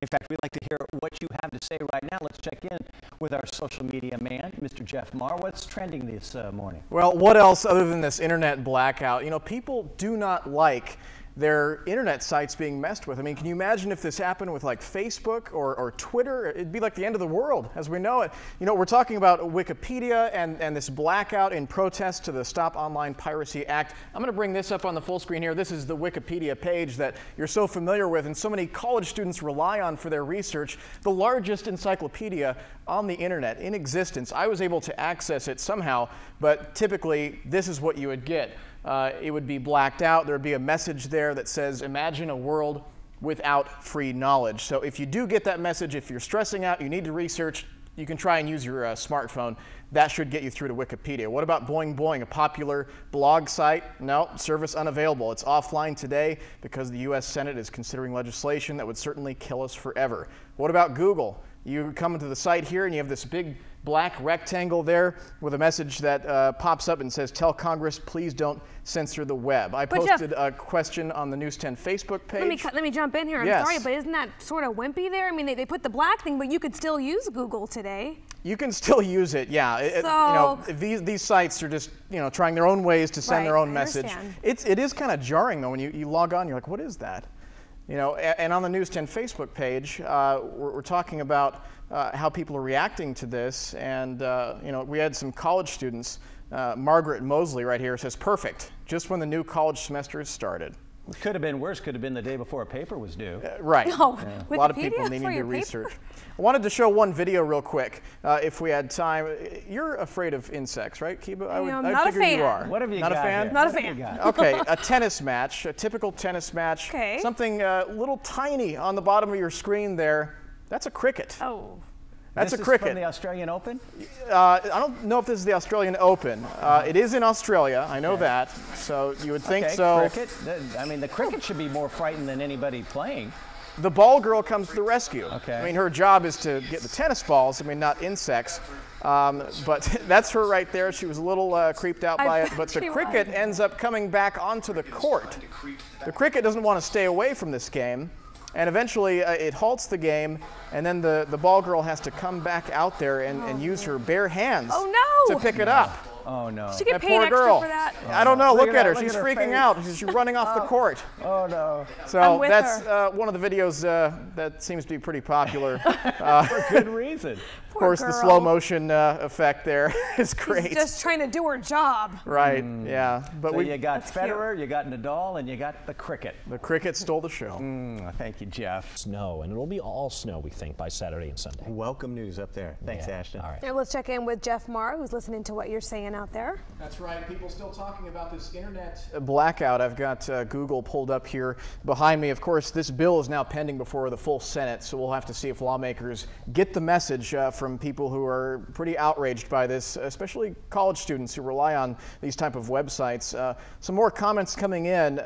In fact, we'd like to hear what you have to say right now. Let's check in with our social media man, Mr. Jeff Maher. What's trending this morning? Well, what else other than this internet blackout? You know, people do not like their internet sites being messed with. I mean, can you imagine if this happened with like Facebook or Twitter? It'd be like the end of the world as we know it. You know, we're talking about Wikipedia and this blackout in protest to the Stop Online Piracy Act. I'm going to bring this up on the full screen here. This is the Wikipedia page that you're so familiar with and so many college students rely on for their research. The largest encyclopedia on the internet in existence. I was able to access it somehow, but typically this is what you would get. It would be blacked out. There would be a message there that says, imagine a world without free knowledge. So if you do get that message, if you're stressing out, you need to research, you can try and use your smartphone. That should get you through to Wikipedia. What about Boing Boing, a popular blog site? No, service unavailable. It's offline today because the U.S. Senate is considering legislation that would certainly kill us forever. What about Google? You come into the site here and you have this big black rectangle there with a message that pops up and says, tell Congress, please don't censor the web. I posted a question on the News 10 Facebook page. Let me jump in here. I'm sorry, but isn't that sort of wimpy there? I mean, they put the black thing, but you could still use Google today. You can still use it, yeah. You know, these sites are just, you know, trying their own ways to send their own message. It is kind of jarring though when you log on. You're like, what is that? You know, and on the News 10 Facebook page, we're talking about how people are reacting to this, and you know, we had some college students. Margaret Mosley right here says, perfect, just when the new college semester has started. It could have been worse, could have been the day before a paper was due. Right. No, a lot of people needing to do research. I wanted to show one video real quick, if we had time. You're afraid of insects, right, Kiba? I figure you are. What have you got? Not a fan? Here? Not a fan. Okay, a tennis match, a typical tennis match. Okay. Something little tiny on the bottom of your screen there. That's a cricket. Oh. That's a cricket. This is from the Australian Open? I don't know if this is the Australian Open. It is in Australia, I know that. So you would think so. Cricket? I mean, the cricket should be more frightened than anybody playing. The ball girl comes to the rescue. Okay. I mean, her job is to get the tennis balls, I mean, not insects. But that's her right there. She was a little creeped out by it. But the cricket ends up coming back onto the court. The cricket doesn't want to stay away from this game. And eventually it halts the game, and then the ball girl has to come back out there and use her bare hands to pick it up. Oh no. Did she get paid extra for that? I don't know. Look at her. She's freaking out. She's running off the court. Oh no. So that's one of the videos that seems to be pretty popular. For good reason. Of course, the slow motion effect there is great. She's just trying to do her job. Right, yeah. But so you got Federer, you got Nadal, and you got the cricket. The cricket stole the show. Thank you, Jeff. Snow, and it'll be all snow, we think, by Saturday and Sunday. Welcome news up there. Thanks, Ashton. All right. And let's check in with Jeff Maher, who's listening to what you're saying out there. That's right. People still talking about this internet blackout. I've got Google pulled up here behind me. Of course, this bill is now pending before the full Senate, so we'll have to see if lawmakers get the message from people who are pretty outraged by this, especially college students who rely on these type of websites. Some more comments coming in.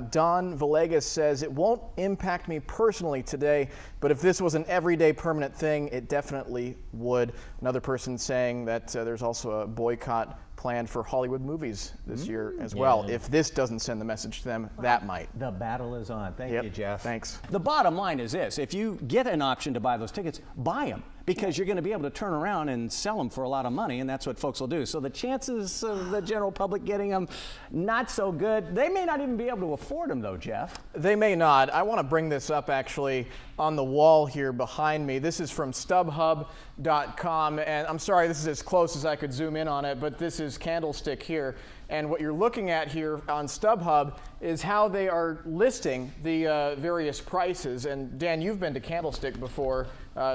Don Villegas says, it won't impact me personally today, but if this was an everyday permanent thing, it definitely would. Another person saying that there's also a boycott planned for Hollywood movies this year as well. If this doesn't send the message to them, that might. The battle is on. Thank you, Jeff. Thanks. The bottom line is this. If you get an option to buy those tickets, buy them, because you're going to be able to turn around and sell them for a lot of money, and that's what folks will do. So the chances of the general public getting them, not so good. They may not even be able to afford them, though, Jeff. They may not. I want to bring this up, actually, on the wall here behind me. This is from StubHub.com, and I'm sorry, this is as close as I could zoom in on it, but this is Candlestick here. And what you're looking at here on StubHub is how they are listing the various prices. And Dan, you've been to Candlestick before,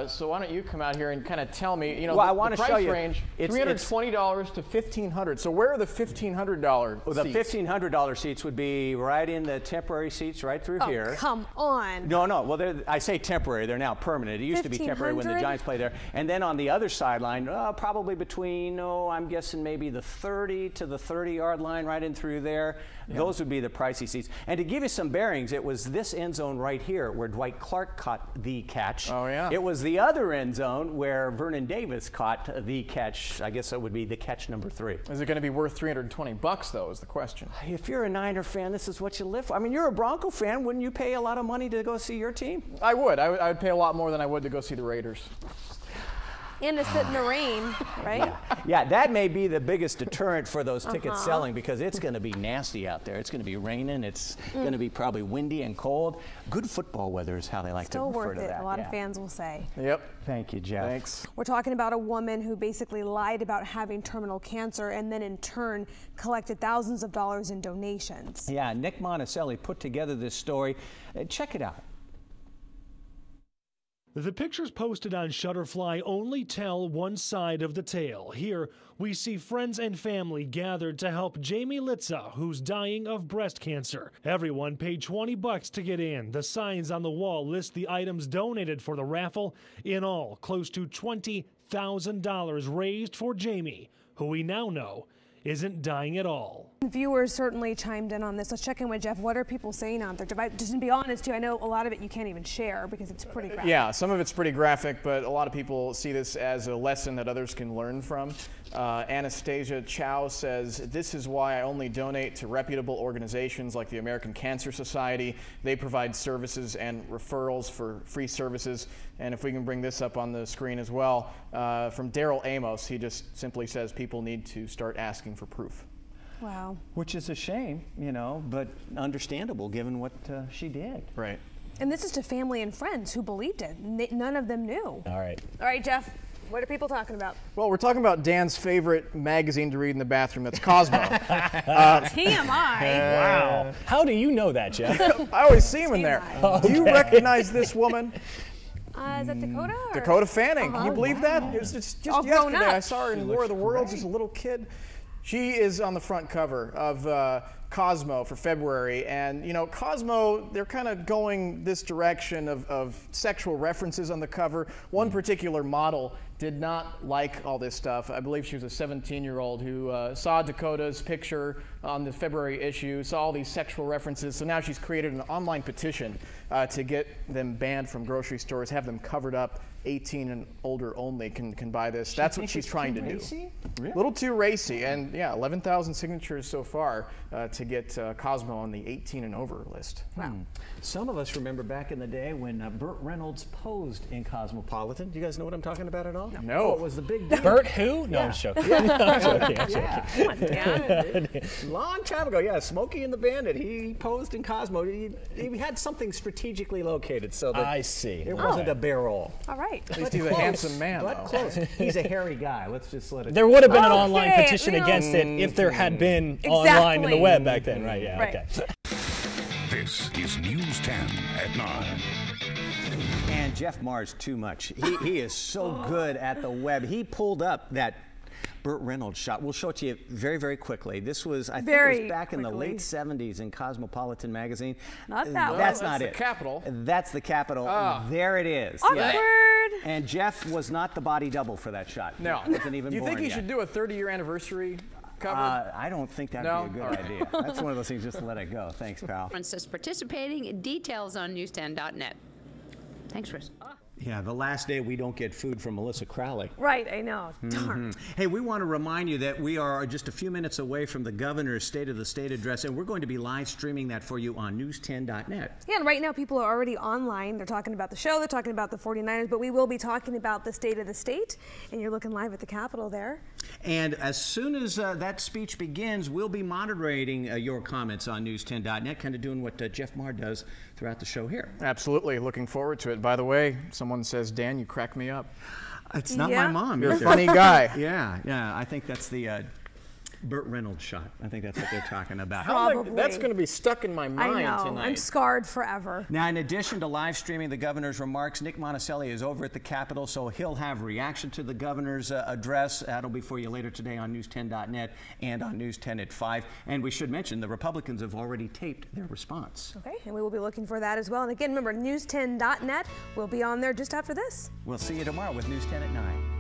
so why don't you come out here and kind of tell me, you know, well, the price range, $320 to $1,500. So where are the $1,500 seats? The $1,500 seats would be right in the temporary seats right through here. Oh, come on. No. Well, I say temporary. They're now permanent. It used to be temporary when the Giants played there. And then on the other sideline, probably between, I'm guessing maybe the 30 to the 30 50-yard line right in through there. Yeah. Those would be the pricey seats. And to give you some bearings, it was this end zone right here where Dwight Clark caught the catch. Oh, yeah. It was the other end zone where Vernon Davis caught the catch. I guess that would be the catch number 3. Is it going to be worth $320 though, is the question. If you're a Niner fan, this is what you live for. I mean, you're a Bronco fan. Wouldn't you pay a lot of money to go see your team? I would. I would pay a lot more than I would to go see the Raiders. And to sit in the rain, right? Yeah, that may be the biggest deterrent for those tickets selling, because it's going to be nasty out there. It's going to be raining. It's going to be probably windy and cold. Good football weather is how they like to refer to that. Still worth it, a lot of fans will say. Yep. Thank you, Jeff. Thanks. We're talking about a woman who basically lied about having terminal cancer and then in turn collected thousands of dollars in donations. Yeah, Nick Monticelli put together this story. Check it out. The pictures posted on Shutterfly only tell one side of the tale. Here, we see friends and family gathered to help Jamie Litza, who's dying of breast cancer. Everyone paid $20 to get in. The signs on the wall list the items donated for the raffle. In all, close to $20,000 raised for Jamie, who we now know isn't dying at all. Viewers certainly chimed in on this. Let's check in with Jeff. What are people saying out there? Just to be honest, too, I know a lot of it you can't even share because it's pretty graphic. Yeah, some of it's pretty graphic, but a lot of people see this as a lesson that others can learn from. Anastasia Chow says, "This is why I only donate to reputable organizations like the American Cancer Society. They provide services and referrals for free services." And if we can bring this up on the screen as well, from Daryl Amos, he just simply says people need to start asking for proof. Wow. Which is a shame, you know, but understandable given what she did. Right. And this is to family and friends who believed it. None of them knew. All right. All right, Jeff. What are people talking about? Well, we're talking about Dan's favorite magazine to read in the bathroom. That's Cosmo. TMI. Wow. How do you know that, Jeff? I always see him in there. Okay. Do you recognize this woman? Is that Dakota? Or? Dakota Fanning. Can you believe that? It was just yesterday. I saw her in War of the Worlds as a little kid. She is on the front cover of Cosmo for February, and you know, Cosmo, they're kind of going this direction of sexual references on the cover. One particular model did not like all this stuff. I believe she was a 17-year-old who saw Dakota's picture on the February issue, saw all these sexual references, so now she's created an online petition to get them banned from grocery stores, have them covered up. 18 and older only can buy this. That's what she's trying to do. Really? A little too racy, and yeah, 11,000 signatures so far to get Cosmo on the 18 and over list. Wow. Some of us remember back in the day when Burt Reynolds posed in Cosmopolitan. Do you guys know what I'm talking about at all? No. Oh, it was the big deal. Burt who? No, I'm joking. I'm joking. I'm joking. Come on, Dan. Long time ago, yeah, Smokey and the Bandit. He posed in Cosmo. He had something strategically located so that I see. it wasn't a barrel. All right. At least he's a handsome man, But though. close. He's a hairy guy. Let's just let it. There would have been an Okay, online petition you know. against it if there had been online in the web back then, right? Yeah, Right. okay. This is News 10 at 9. And Jeff Maher's too much. He is so good at the web. He pulled up that Burt Reynolds shot. We'll show it to you very, very quickly. This was, I think it was back in the late 70s in Cosmopolitan magazine. Not that one. That's not the it. Capitol. That's the Capitol. There it is. Awkward. Yeah. And Jeff was not the body double for that shot. No. He wasn't even Do you born think he yet. should do a 30-year anniversary cover? I don't think that'd No? be a All good right. idea. That's one of those things, just let it go. Thanks, pal. Says participating. Details on news10.net. Thanks, Chris. Yeah, the last day we don't get food from Melissa Crowley. Right, I know. Darn. Hey, we want to remind you that we are just a few minutes away from the governor's State of the State address, and we're going to be live streaming that for you on news10.net. Yeah, and right now people are already online. They're talking about the show, they're talking about the 49ers, but we will be talking about the State of the State, and you're looking live at the Capitol there. And as soon as that speech begins, we'll be moderating your comments on news10.net, kind of doing what Jeff Maher does throughout the show here. Absolutely. Looking forward to it. By the way, someone says, Dan, you crack me up. It's not Yeah. my mom. You're a either. funny guy. Yeah, I think that's the Burt Reynolds shot. I think that's what they're talking about. Probably. That's going to be stuck in my I mind know. tonight. I'm scarred forever. Now, in addition to live streaming the governor's remarks, Nick Monticelli is over at the Capitol, so he'll have reaction to the governor's address. That'll be for you later today on news10.net and on News 10 at 5. And we should mention the Republicans have already taped their response. Okay, and we will be looking for that as well. And again, remember, news10.net will be on there just after this. We'll see you tomorrow with News 10 at 9.